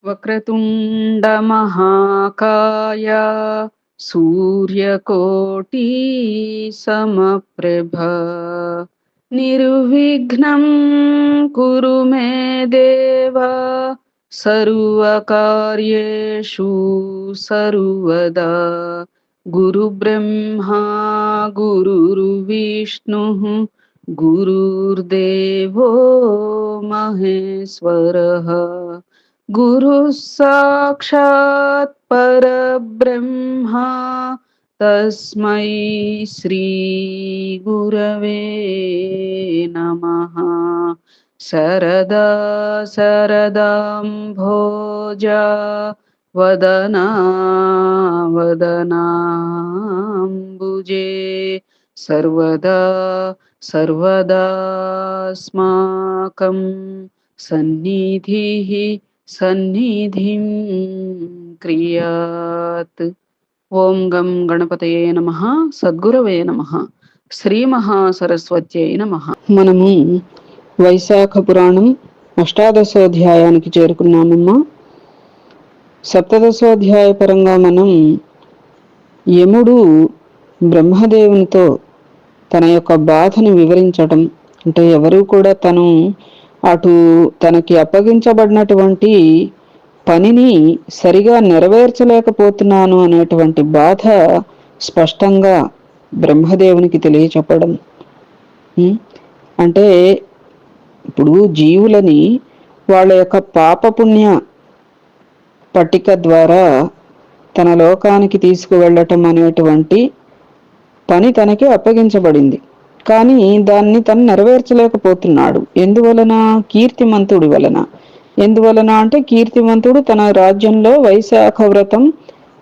వక్రతుండ మహాకాయ సూర్యకోటి సమప్రభ నిర్విఘ్నం కురు మే దేవ సర్వకార్యేషు సర్వదా గురు బ్రహ్మా గురుర్విష్ణు గురుర్దేవో మహేశ్వరః గురు సాక్షాత్ పరబ్రహ్మ తస్మై శ్రీ గురవే నమః. శరదా శరదాంభోజ వదనా వదనాంబుజే సర్వదా సర్వదాస్మాకం సన్నిధిః సన్నిధిం క్రియాత్. ఓం గం గణపతయే నమః. సద్గురవే నమః. శ్రీ మహాసరస్వత్యై నమః. మనము వైశాఖ పురాణం అష్టాదశోధ్యాయానికి చేరుకున్నామమ్మా. సప్తదశోధ్యాయ పరంగా మనం యముడు బ్రహ్మదేవునితో తన యొక్క బాధను వివరించటం, అంటే ఎవరు కూడా అటు తనకి అప్పగించబడినటువంటి పనిని సరిగా నెరవేర్చలేకపోతున్నాను అనేటువంటి బాధ స్పష్టంగా బ్రహ్మదేవునికి తెలియచెప్పడం. అంటే ఇప్పుడు జీవులని వాళ్ళ యొక్క పాపపుణ్య పట్టిక ద్వారా తన లోకానికి తీసుకువెళ్ళటం అనేటువంటి పని తనకి అప్పగించబడింది. కానీ దాన్ని తను నెరవేర్చలేకపోతున్నాడు. ఎందువలన? కీర్తిమంతుడి వలన. ఎందువలన అంటే కీర్తిమంతుడు తన రాజ్యంలో వైశాఖ వ్రతం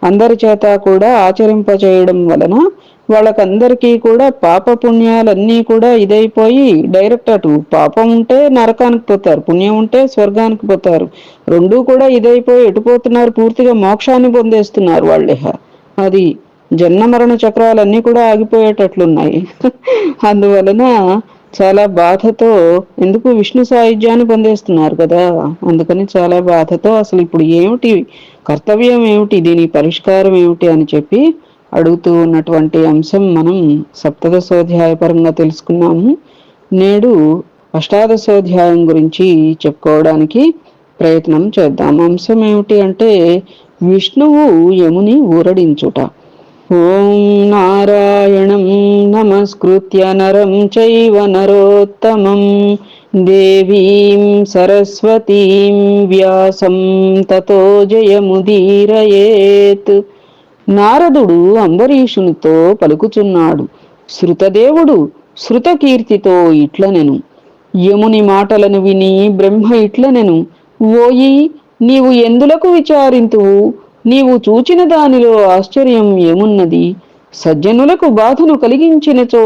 అందరి చేత కూడా ఆచరింపచేయడం వలన వాళ్ళకందరికీ కూడా పాపపుణ్యాలన్నీ కూడా ఇదైపోయి డైరెక్ట్ అటు పాపం ఉంటే నరకానికి పోతారు, పుణ్యం ఉంటే స్వర్గానికి పోతారు. రెండూ కూడా ఇదైపోయి ఎటుపోతున్నారు? పూర్తిగా మోక్షాన్ని పొందేస్తున్నారు వాళ్ళే. అది జన్మ మరణ చక్రాలన్నీ కూడా ఆగిపోయేటట్లున్నాయి. అందువలన చాలా బాధతో, ఎందుకు విష్ణు సాయుధ్యాన్ని పొందేస్తున్నారు కదా, అందుకని చాలా బాధతో అసలు ఇప్పుడు ఏమిటి కర్తవ్యం, ఏమిటి దీని పరిష్కారం ఏమిటి అని చెప్పి అడుగుతూ ఉన్నటువంటి అంశం మనం సప్తదశోధ్యాయ పరంగా తెలుసుకున్నాము. నేడు అష్టాదశోధ్యాయం గురించి చెప్పుకోవడానికి ప్రయత్నం చేద్దాం. అంశం ఏమిటి అంటే విష్ణువు యముని ఊరడించుట. ఓం నారాయణం నమస్కృత్య నరం చైవ నరోత్తమం దేవీం సరస్వతీం వ్యాసం తతో జయముదీరయేత్. నారదుడు అంబరీషునితో పలుకుచున్నాడు. శృతదేవుడు శృతకీర్తితో ఇట్లనెను. యముని మాటలను విని బ్రహ్మ ఇట్లనెను. ఓయి, నీవు ఎందులకు విచారింతువు? నీవు చూచిన దానిలో ఆశ్చర్యం ఏమున్నది? సజ్జనులకు బాధను కలిగించినచో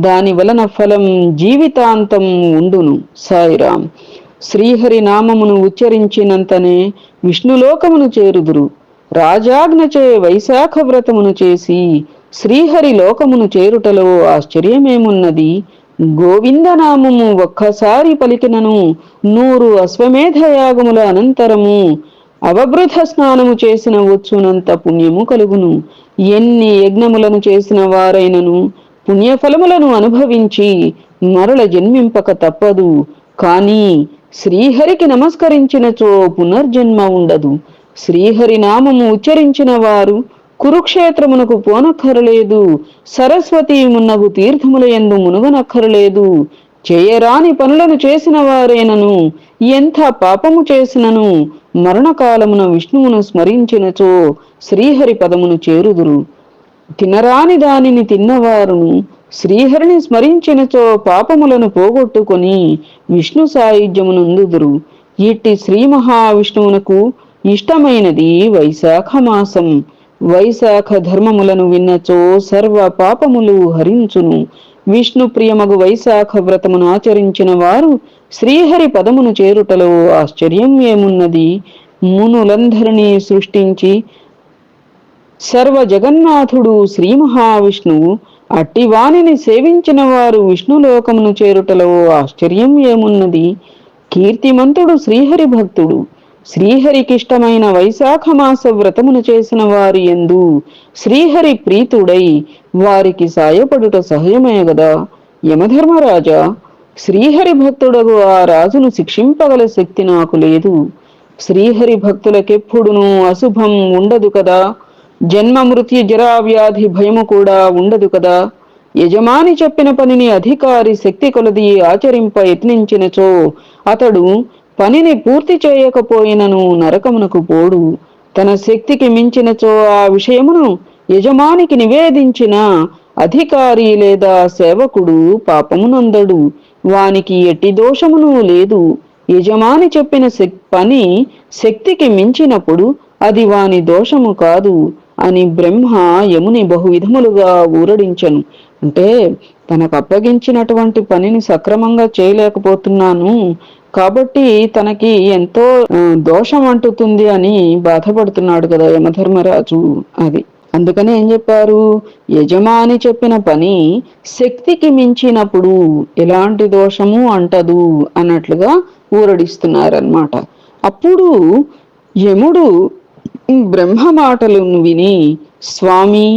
దాని వలన ఫలం జీవితాంతం ఉండును. సాయిరాం. శ్రీహరి నామమును ఉచ్చరించినంతనే విష్ణులోకమును చేరుదురు. రాజాజ్ఞచే వైశాఖ వ్రతమును చేసి శ్రీహరి లోకమును చేరుటలో ఆశ్చర్యమేమున్నది? గోవిందనామము ఒక్కసారి పలికినను 100 అశ్వమేధయాగముల అనంతరము అవబృధ స్నానము చేసిన వచ్చునంత పుణ్యము కలుగును. ఎన్ని యజ్ఞములను చేసిన వారైనను పుణ్యఫలములను అనుభవించి మరల జన్మింపక తప్పదు. కానీ శ్రీహరికి నమస్కరించినచో పునర్జన్మ ఉండదు. శ్రీహరి నామము ఉచ్చరించిన వారు కురుక్షేత్రమునకు పోనక్కరలేదు, సరస్వతీ మున్నగు తీర్థముల యందు మునుగనక్కరలేదు. చేయరాని పనులను చేసిన వారేనను ఎంత పాపము చేసినను మరణకాలమున విష్ణువును స్మరించినచో శ్రీహరి పదమును చేరుదురు. తినరాని దానిని తిన్నవారును శ్రీహరిని స్మరించినచో పాపములను పోగొట్టుకొని విష్ణు సాయుధ్యమునందుదురు. ఇట్టి శ్రీ మహావిష్ణువునకు ఇష్టమైనది వైశాఖ మాసం. వైశాఖ ధర్మములను విన్నచో సర్వ పాపములు హరించును. విష్ణు ప్రియమగు వైశాఖ వ్రతమును ఆచరించిన వారు శ్రీహరి పదమును చేరుటలో ఆశ్చర్యం ఏమున్నది? మునులందరినీ సృష్టించి సర్వ జగన్నాథుడు శ్రీ మహావిష్ణువు. అట్టివానిని సేవించిన వారు విష్ణులోకమును చేరుటలో ఆశ్చర్యం ఏమున్నది? కీర్తిమంతుడు శ్రీహరి భక్తుడు. శ్రీహరికిష్టమైన వైశాఖ మాస వ్రతమును చేసిన వారి యందు శ్రీహరి ప్రీతుడై వారికి సాయపడుట సహజమే గదా. యమధర్మరాజా, శ్రీహరి భక్తుడగు ఆ రాజును శిక్షింపగల శక్తి నాకు లేదు. శ్రీహరి భక్తులకెప్పుడునూ అశుభం ఉండదు కదా. జన్మ మృత్యు జరా వ్యాధి భయము కూడా ఉండదు కదా. యజమాని చెప్పిన పనిని అధికారి శక్తి కొలది ఆచరింప యత్నించినచో అతడు పనిని పూర్తి చేయకపోయినను నరకమునకు పోడు. తన శక్తికి మించినచో ఆ విషయమును యజమానికి నివేదించిన అధికారి లేదా సేవకుడు పాపమునందడు. వానికి ఎట్టి దోషమును లేదు. యజమాని చెప్పిన పని శక్తికి మించినప్పుడు అది వాని దోషము కాదు అని బ్రహ్మ యముని బహువిధములుగా ఊరడించను. అంటే తనకు అప్పగించినటువంటి పనిని సక్రమంగా చేయలేకపోతున్నాను కాబట్టి తనకి ఎంతో దోషం అంటుతుంది అని బాధపడుతున్నాడు కదా యమధర్మరాజు. అది అందుకని ఏం చెప్పారు, యజమాని చెప్పిన పని శక్తికి మించినప్పుడు ఎలాంటి దోషము అంటదు అన్నట్లుగా ఊరడిస్తున్నారన్నమాట. అప్పుడు యముడు బ్రహ్మ మాటలను విని, స్వామి,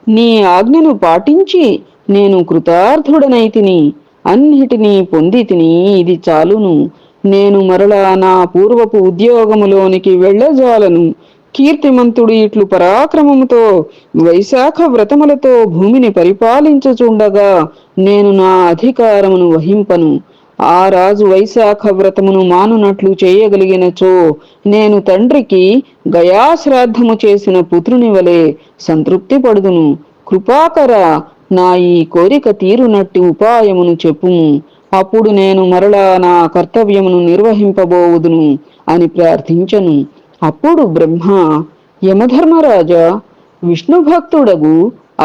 నీ ఆజ్ఞను పాటించి నేను కృతార్థుడనైతిని, అన్నిటినీ పొందితిని, ఇది చాలును. నేను మరలా నా పూర్వపు ఉద్యోగములోనికి వెళ్ళజాలను. కీర్తిమంతుడు ఇట్లు పరాక్రమముతో వైశాఖ వ్రతములతో భూమిని పరిపాలించుచుండగా నేను నా అధికారమును వహింపను. ఆ రాజు వైశాఖ వ్రతమును మానునట్లు చేయగలిగినచో నేను తండ్రికి గయాశ్రాద్ధము చేసిన పుత్రుని వలె సంతృప్తి పడుదును. కృపాకర, నా ఈ కోరిక తీరునట్టి ఉపాయమును చెప్పుము. అప్పుడు నేను మరలా నా కర్తవ్యమును నిర్వహింపబోవుదును అని ప్రార్థించను. అప్పుడు బ్రహ్మ, యమధర్మరాజా, విష్ణు భక్తుడగు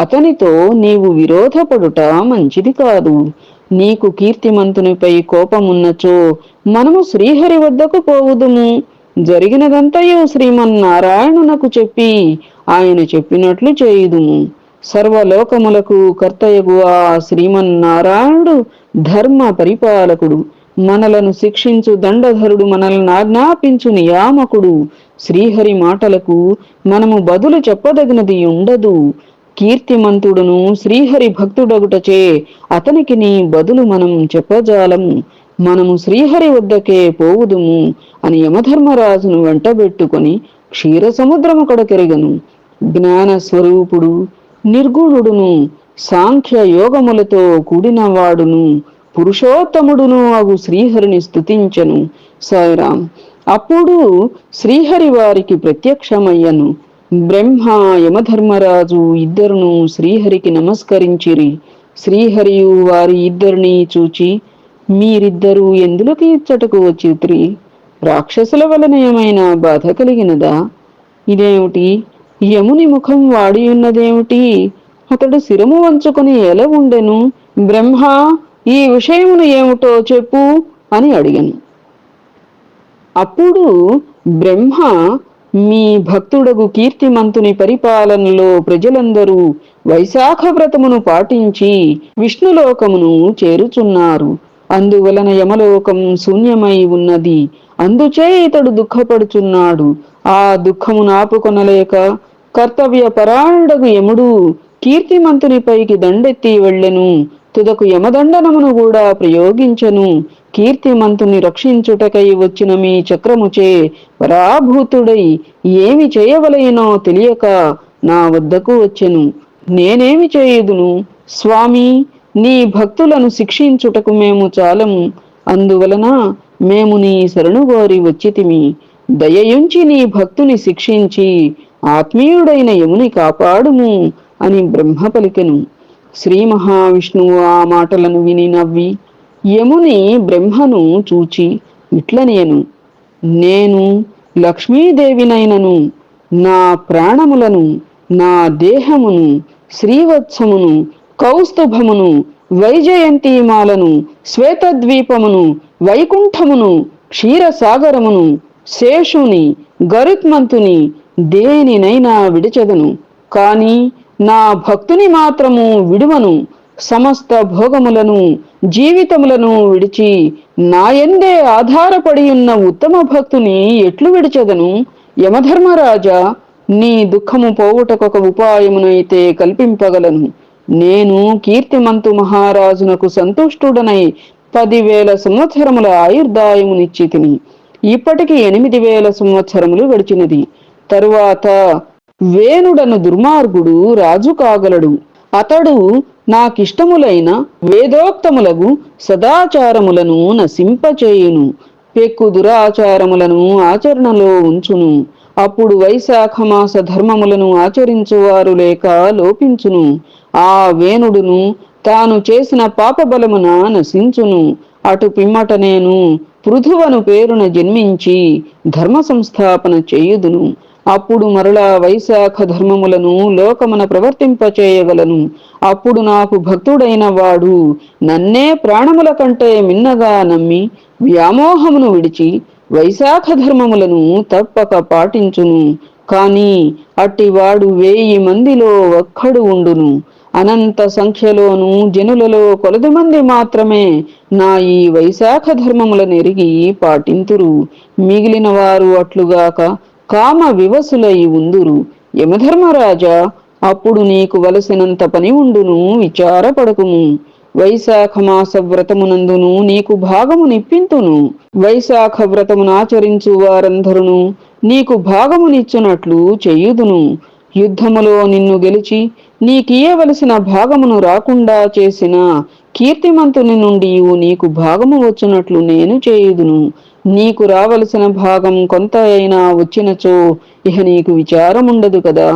అతనితో నీవు విరోధపడుట మంచిది కాదు. నీకు కీర్తిమంతునిపై కోపమున్నచో మనము శ్రీహరి వద్దకు పోవుదుము. జరిగినదంతయు శ్రీమన్నారాయణునకు చెప్పి ఆయన చెప్పినట్లు చేయుదుము. సర్వలోకములకు కర్తయగు ఆ శ్రీమన్నారాయణుడు ధర్మ పరిపాలకుడు, మనలను శిక్షించు దండధరుడు, మనల్ని ఆజ్ఞాపించు నియామకుడు. శ్రీహరి మాటలకు మనము బదులు చెప్పదగినది ఉండదు. కీర్తిమంతుడును శ్రీహరి భక్తుడగుటచే అతనికి నీ బదులు మనం చెప్పజాలము. మనము శ్రీహరి వద్దకే పోవుదుము అని యమధర్మరాజును వెంటబెట్టుకొని క్షీర సముద్రము కడకెరిగను. జ్ఞాన స్వరూపుడు, నిర్గుణుడును, సాంఖ్య యోగములతో కూడినవాడును, పురుషోత్తముడును అగు శ్రీహరిని స్తుతించను. సాయిరాం. అప్పుడు శ్రీహరి వారికి ప్రత్యక్షమయ్యను. బ్రహ్మ, యమధర్మరాజు ఇద్దరును శ్రీహరికి నమస్కరించిరి. శ్రీహరియు వారి ఇద్దరిని చూచి, మీరిద్దరూ ఎందులోకి ఇచ్చటకు వచ్చిత్రి? రాక్షసుల వలన ఏమైనా బాధ కలిగినదా? ఇదేమిటి, యముని ముఖం వాడి ఉన్నదేమిటి? అతడు శిరము వంచుకొని ఎలా ఉండెను? బ్రహ్మ, ఈ విషయమును ఏమిటో చెప్పు అని అడిగను. అప్పుడు బ్రహ్మ, మీ భక్తుడగు కీర్తిమంతుని పరిపాలనలో ప్రజలందరూ వైశాఖ వ్రతమును పాటించి విష్ణులోకమును చేరుచున్నారు. అందువలన యమలోకం శూన్యమై ఉన్నది. అందుచే ఇతడు దుఃఖపడుచున్నాడు. ఆ దుఃఖమును ఆపుకొనలేక కర్తవ్య పరాయణుడగు యముడు కీర్తిమంతునిపైకి దండెత్తి వెళ్ళెను. తుదకు యమదండనమును కూడా ప్రయోగించెను. కీర్తిమంతుని రక్షించుటకై వచ్చిన మీ చక్రముచే పరాభూతుడై ఏమి చేయవలయనో తెలియక నా వద్దకు వచ్చెను. నేనేమి చేయుదును? స్వామి, నీ భక్తులను శిక్షించుటకు మేము చాలము. అందువలన మేము నీ శరణుగోరి వచ్చితిమి. దయయుంచి నీ భక్తుని శిక్షించి ఆత్మీయుడైన యముని కాపాడుము అని బ్రహ్మ పలికెను. శ్రీ మహావిష్ణువు ఆ మాటలను విని నవ్వి యముని బ్రహ్మను చూచి ఇట్లనేను, నేను లక్ష్మీదేవినైనను నా ప్రాణములను, నా దేహమును, శ్రీవత్సమును, కౌస్తుభమును, వైజయంతిమాలను, శ్వేతద్వీపమును, వైకుంఠమును, క్షీరసాగరమును, శేషుని, గరుత్మంతుని దేనినైనా విడిచెదను, కాని నా భక్తుని మాత్రము విడువను. సమస్త భోగములను జీవితములను విడిచి నాయందే ఆధారపడి ఉన్న ఉత్తమ భక్తుని ఎట్లు విడిచెదను? యమధర్మరాజా, నీ దుఃఖము పోవుటకొక ఉపాయమునైతే కల్పింపగలను. నేను కీర్తిమంతు మహారాజునకు సంతుష్టుడనై 10,000 సంవత్సరముల ఆయుర్దాయమునిచ్చి తిని. ఇప్పటికి 8,000 సంవత్సరములు గడిచినది. తరువాత వేణుడను దుర్మార్గుడు రాజు కాగలడు. అతడు నాకిష్టములైన వేదోక్తములగు సదాచారములను నశింపచేయును, పెక్కు దురాచారములను ఆచరణలో ఉంచును. అప్పుడు వైశాఖ మాస ధర్మములను ఆచరించువారు లేక లోపించును. ఆ వేణుడును తాను చేసిన పాపబలమున నశించును. అటు పిమ్మట నేను పృథువను పేరున జన్మించి ధర్మ సంస్థాపన చేయుదును. అప్పుడు మరలా వైశాఖ ధర్మములను లోకమున ప్రవర్తింపచేయగలను. అప్పుడు నాకు భక్తుడైన వాడు నన్నే ప్రాణముల కంటే మిన్నగా నమ్మి వ్యామోహమును విడిచి వైశాఖ ధర్మములను తప్పక పాటించును. కాని అట్టివాడు 1000 మందిలో ఒక్కడు ఉండును. అనంత సంఖ్యలోను జనులలో కొలది మంది మాత్రమే నా ఈ వైశాఖ ధర్మములను ఎరిగి పాటింతురు. మిగిలిన వారు అట్లుగాక కామ వివసులై ఉందురు. యమధర్మరాజా, అప్పుడు నీకు వలసినంత పని ఉండును, విచారపడకుము. వైశాఖ మాస వ్రతమునందును నీకు భాగము నిప్పింతును. వైశాఖ వ్రతమును ఆచరించు వారందరును నీకు భాగమునిచ్చునట్లు చెయ్యుదును. యుద్ధములో నిన్ను గెలిచి నీకియ్యవలసిన భాగమును రాకుండా చేసిన కీర్తిమంతుని నుండి నీకు భాగము వచ్చునట్లు నేను చేయుదును. నీకు రావలసిన భాగం కొంత అయినా వచ్చినచో ఇహ నీకు విచారముండదు కదా.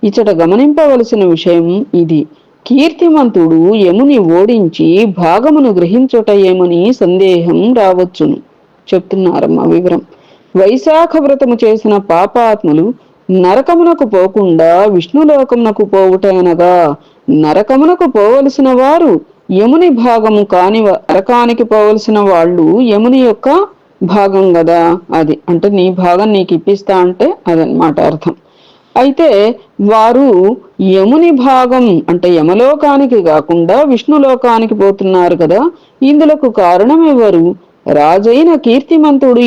ఇచట గమనింపవలసిన విషయం ఇది. కీర్తిమంతుడు యముని ఓడించి భాగమును గ్రహించుట ఏమని సందేహం రావచ్చును. చెప్తున్నారమ్మ వివరం. వైశాఖ వ్రతము చేసిన పాపాత్ములు నరకమునకు పోకుండా విష్ణులోకమునకు పోవుట అనగా, నరకమునకు పోవలసిన వారు యముని భాగము కాని నరకానికి పోవలసిన వాళ్ళు యముని యొక్క భాగం కదా. అది అంటే నీ భాగం నీకు ఇప్పిస్తా అంటే అదనమాట అర్థం. అయితే వారు యముని భాగం అంటే యమలోకానికి కాకుండా విష్ణులోకానికి పోతున్నారు కదా. ఇందులకు కారణం ఎవరు? రాజైన కీర్తిమంతుడు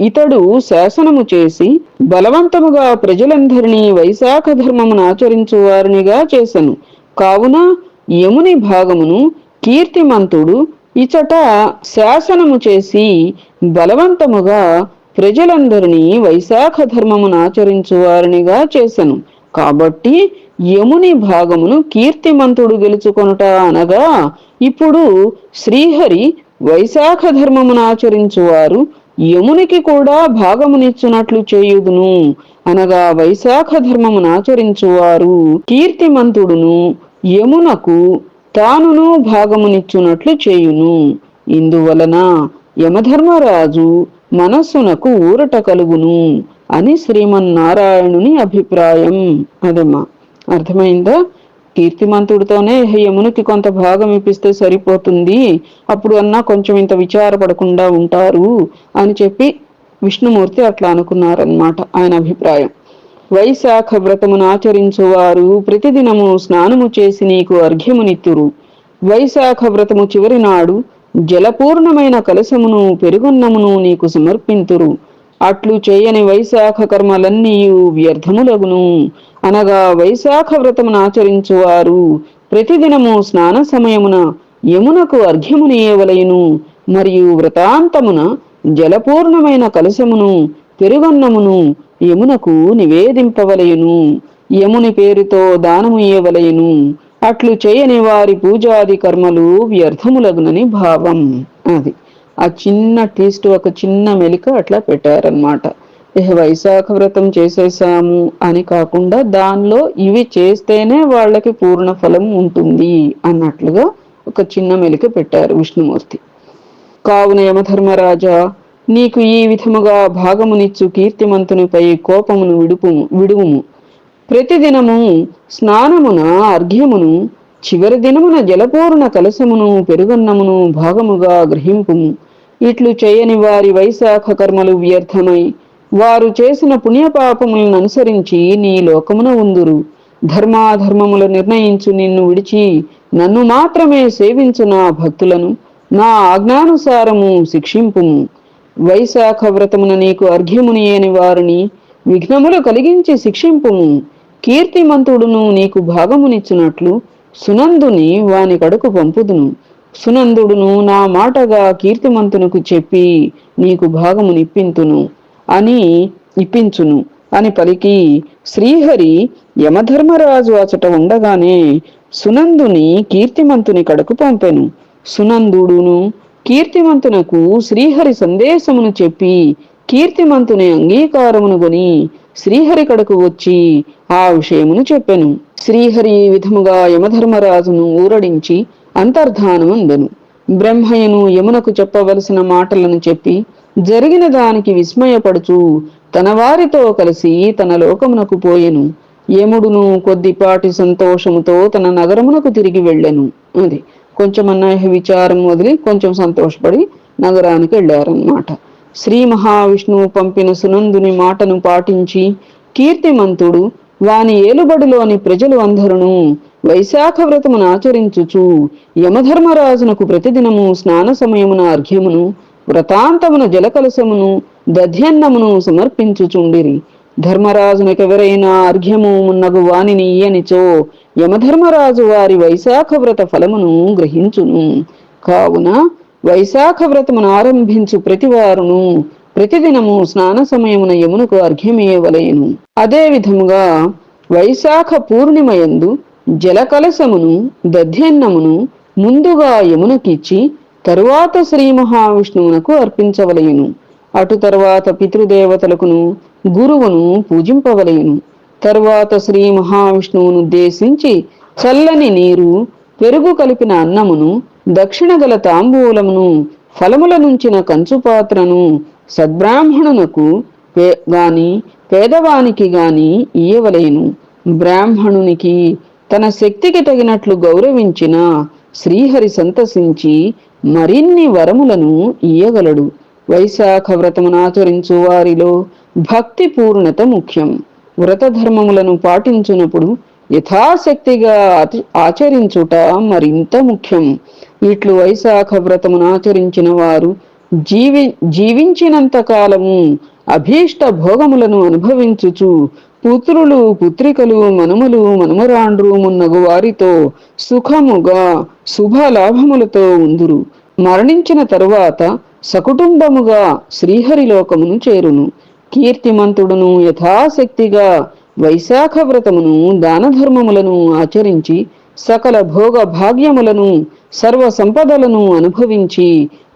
ఇతడు శాసనము చేసి బలవంతముగా ప్రజలందరినీ వైశాఖ ధర్మమును ఆచరించు వారినిగా చేసెను. కావున యముని భాగమును కీర్తిమంతుడు ఇచట శాసనము చేసి బలవంతముగా ప్రజలందరినీ వైశాఖ ధర్మమును ఆచరించు వారినిగా చేసెను. కాబట్టి యముని భాగమును కీర్తిమంతుడు గెలుచుకొనుట అనగా, ఇప్పుడు శ్రీహరి వైశాఖ ధర్మమును ఆచరించువారు యమునికి కూడా భాగమునిచ్చునట్లు చేయుదును. అనగా వైశాఖ ధర్మమును ఆచరించువారు కీర్తిమంతుడును యమునకు తానును భాగమునిచ్చునట్లు చేయును. ఇందువలన యమధర్మరాజు మనస్సునకు ఊరట కలుగును అని శ్రీమన్నారాయణుని అభిప్రాయం. అదమ్మా, అర్థమైందా? కీర్తిమంతుడితోనే యమునికి కొంత భాగం ఇప్పిస్తే సరిపోతుంది, అప్పుడు అన్నా కొంచెం ఇంత విచారపడకుండా ఉంటారు అని చెప్పి విష్ణుమూర్తి అట్లా అనుకున్నారన్నమాట. ఆయన అభిప్రాయం. వైశాఖ వ్రతమును ఆచరించువారు ప్రతిదినము స్నానము చేసి నీకు అర్ఘ్యమునిత్తురు. వైశాఖ వ్రతము చివరి నాడు జలపూర్ణమైన కలశమును పెరుగన్నమును నీకు సమర్పింతురు. అట్లు చేయని వైశాఖ కర్మలన్నీ వ్యర్థములగును. అనగా వైశాఖ వ్రతమును ఆచరించువారు ప్రతిదినము స్నాన సమయమున యమునకు అర్ఘ్యమునియవలయును. మరియు వ్రతాంతమున జలపూర్ణమైన కలశమును పెరుగన్నమును యమునకు నివేదింపవలయును. యముని పేరుతో దానము ఇయ్యవలయును. అట్లు చేయని వారి పూజాది కర్మలు వ్యర్థములగునని భావం. అది ఆ చిన్న ట్విస్ట్, ఒక చిన్న మెలిక అట్లా పెట్టారనమాట. వైశాఖ వ్రతం చేసేసాము అని కాకుండా దానిలో ఇవి చేస్తేనే వాళ్ళకి పూర్ణ ఫలం ఉంటుంది అన్నట్లుగా ఒక చిన్న మెలిక పెట్టారు విష్ణుమూర్తి. కావున యమధర్మరాజా, నీకు ఈ విధముగా భాగమునిచ్చు కీర్తిమంతునిపై కోపమును విడువుము. ప్రతిదినము స్నానమున అర్ఘ్యమును, చివరి దినమున జలపూర్ణ కలశమును పెరుగన్నమును భాగముగా గ్రహింపుము. ఇట్లు చేయని వారి వైశాఖ కర్మలు వ్యర్థమై వారు చేసిన పుణ్యపాపములను అనుసరించి నీ లోకమున ఉందురు. ధర్మాధర్మములు నిర్ణయించు నిన్ను విడిచి నన్ను మాత్రమే సేవించు నా భక్తులను నా ఆజ్ఞానుసారము శిక్షింపుము. వైశాఖ వ్రతమున నీకు అర్ఘ్యమునియని వారిని విఘ్నములు కలిగించి శిక్షింపుము. కీర్తిమంతుడును నీకు భాగమునిచ్చునట్లు సునందుని వాని కడుకు పంపుదును. సునందుడును నా మాటగా కీర్తిమంతునకు చెప్పి నీకు భాగమునిప్పింతును అని ఇప్పించును అని పలికి శ్రీహరి యమధర్మరాజు అచట ఉండగానే సునందుని కీర్తిమంతుని కడకు పంపెను. సునందుడును కీర్తిమంతునకు శ్రీహరి సందేశమును చెప్పి కీర్తిమంతుని అంగీకారమును గొని శ్రీహరి కడకు వచ్చి ఆ విషయమును చెప్పెను. శ్రీహరి ఈ విధముగా యమధర్మరాజును ఊరడించి అంతర్ధానమందెను. బ్రహ్మయ్యను యమునకు చెప్పవలసిన మాటలను చెప్పి జరిగిన దానికి విస్మయపడుచు తన వారితో కలిసి తన లోకమునకు పోయెను. యముడును కొద్దిపాటి సంతోషముతో తన నగరమునకు తిరిగి వెళ్ళెను. అది కొంచెమన్నా విచారం వదిలి కొంచెం సంతోషపడి నగరానికి వెళ్ళారన్నమాట. శ్రీ మహావిష్ణువు పంపిన సునందుని మాటను పాటించి కీర్తిమంతుడు వాని ఏలుబడిలోని ప్రజలు అందరును వైశాఖ వ్రతమును ఆచరించుచు యమధర్మరాజునకు ప్రతిదినము స్నాన సమయమున అర్ఘ్యమును వ్రతాంతమున జలకలశమును దధ్యన్నమును సమర్పించుచుండిరి. ధర్మరాజునకెవరైనా అర్ఘ్యము మున్నగు వానిని ఇయ్యనిచో యమధర్మరాజు వారి వైశాఖ వ్రత ఫలమును గ్రహించును. కావున వైశాఖ వ్రతమును ఆరంభించు ప్రతివారును ప్రతిదినము స్నాన సమయమున యమునకు అర్ఘ్యమేయవలెను. అదే విధముగా వైశాఖ పూర్ణిమయందు జలకలశమును దధ్యన్నమును ముందుగా యమునకిచ్చి తరువాత శ్రీ మహావిష్ణువునకు అర్పించవలెను. అటు తరువాత పితృదేవతలకును గురువును పూజింపవలెను. తరువాత శ్రీ మహావిష్ణువును ఉద్దేశించి చల్లని నీరు పెరుగు కలిపిన అన్నమును దక్షిణ గల తాంబూలమును ఫలముల నుంచిన కంచుపాత్రను సద్బ్రాహ్మణునకు గాని పేదవానికి గాని ఇయ్యవలెను. బ్రాహ్మణునికి తన శక్తికి తగినట్లు గౌరవించిన శ్రీహరి సంతసించి మరిన్ని వరములను ఇయ్యగలడు. వైశాఖ వ్రతమునాచరించు వారిలో భక్తి పూర్ణత ముఖ్యం. వ్రత ధర్మములను పాటించునప్పుడు యథాశక్తిగా ఆచరించుట మరింత ముఖ్యం. ఇట్లు వైశాఖ వ్రతమునాచరించిన వారు జీవించినంత కాలము అభీష్ట భోగములను అనుభవించుచు పుత్రులు పుత్రికలు మనములు మనమరాండ్రు మున్నగు వారితో సుఖముగా శుభలాభములతో ఉందురు. మరణించిన తరువాత సకుటుంబముగా శ్రీహరిలోకమును చేరును. కీర్తిమంతుడును యథాశక్తిగా వైశాఖ వ్రతమును దానధర్మములను ఆచరించి సకల భోగ భాగ్యములను సర్వ సంపదలను అనుభవించి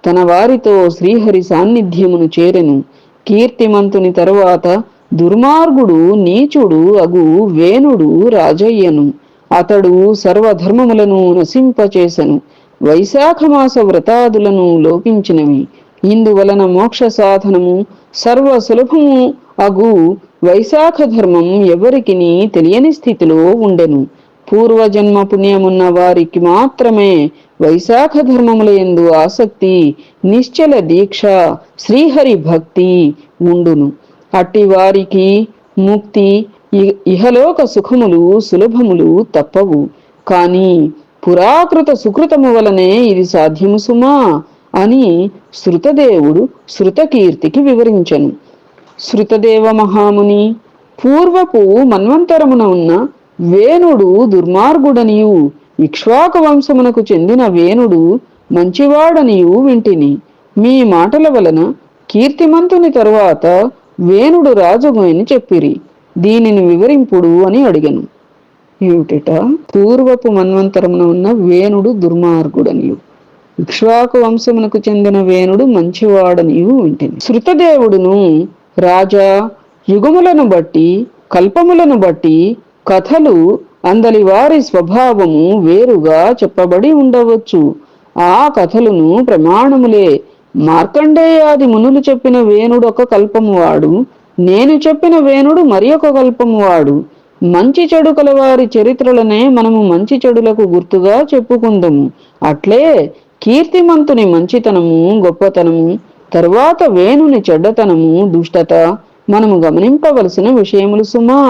తన వారితో శ్రీహరి సాన్నిధ్యమును చేరెను. కీర్తిమంతుని తరువాత దుర్మార్గుడు నీచుడు అగు వేణుడు రాజయ్యను. అతడు సర్వధర్మములను నశింపచేసెను. వైశాఖ మాస వ్రతాదులను లోపించినవి. ఇందువలన మోక్ష సాధనము సర్వ సులభము అగు వైశాఖ ధర్మం ఎవరికిని తెలియని స్థితిలో ఉండెను. పూర్వజన్మ పుణ్యమున్న వారికి మాత్రమే వైశాఖ ధర్మముల యందు ఆసక్తి, నిశ్చల దీక్ష, శ్రీహరి భక్తి ఉండును. అట్టి వారికి ముక్తి, ఇహలోక సుఖములు సులభములు తప్పవు. కాని పురాకృత సుకృతము వలనే ఇది సాధ్యము సుమా అని శృతదేవుడు శృతకీర్తికి వివరించెను. శృతదేవ మహాముని పూర్వపు మన్వంతరమున ఉన్న వేణుడు దుర్మార్గుడనియు ఇక్ష్వాకు వంశమునకు చెందిన వేణుడు మంచివాడనియు వింటిని. మీ మాటల వలన కీర్తిమంతుని తరువాత వేణుడు రాజుగు అని చెప్పిరి. దీనిని వివరింపుడు అని అడిగను. ఏమిటిట? పూర్వపు మన్వంతరమున ఉన్న వేణుడు దుర్మార్గుడనియు ఇక్ష్వాకు వంశమునకు చెందిన వేణుడు మంచివాడనియు వింటిని. శృతదేవుడును రాజా, యుగములను బట్టి కల్పములను బట్టి కథలు అందలి వారి స్వభావము వేరుగా చెప్పబడి ఉండవచ్చు. ఆ కథలను ప్రమాణములే. మార్కండేయాది మునులు చెప్పిన వేణుడు ఒక కల్పము వాడు, నేను చెప్పిన వేణుడు మరి ఒక కల్పము వాడు. మంచి చెడు కలవారి చరిత్రలనే మనము మంచి చెడులకు గుర్తుగా చెప్పుకుందాము. అట్లే కీర్తిమంతుని మంచితనము గొప్పతనము, తరువాత వేణుని చెడ్డతనము దుష్టత మనము గమనింపవలసిన విషయములు సుమా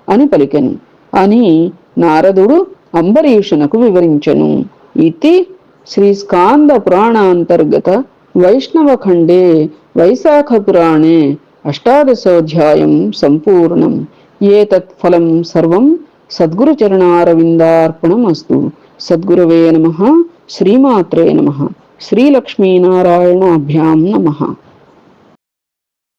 అని పలికెను అని నారదుడు అంబరీషునకు వివరించెను. ఇతి శ్రీ స్కాంద పురాణాంతర్గత వైష్ణవఖండే వైశాఖ పురాణే అష్టాదశోధ్యాయం సంపూర్ణం. ఏతత్ ఫలం సర్వం సద్గురుచరణారవిందార్పణమస్తు. సద్గురవే నమః. శ్రీమాత్రే నమః. శ్రీలక్ష్మీనారాయణాభ్యాం నమః.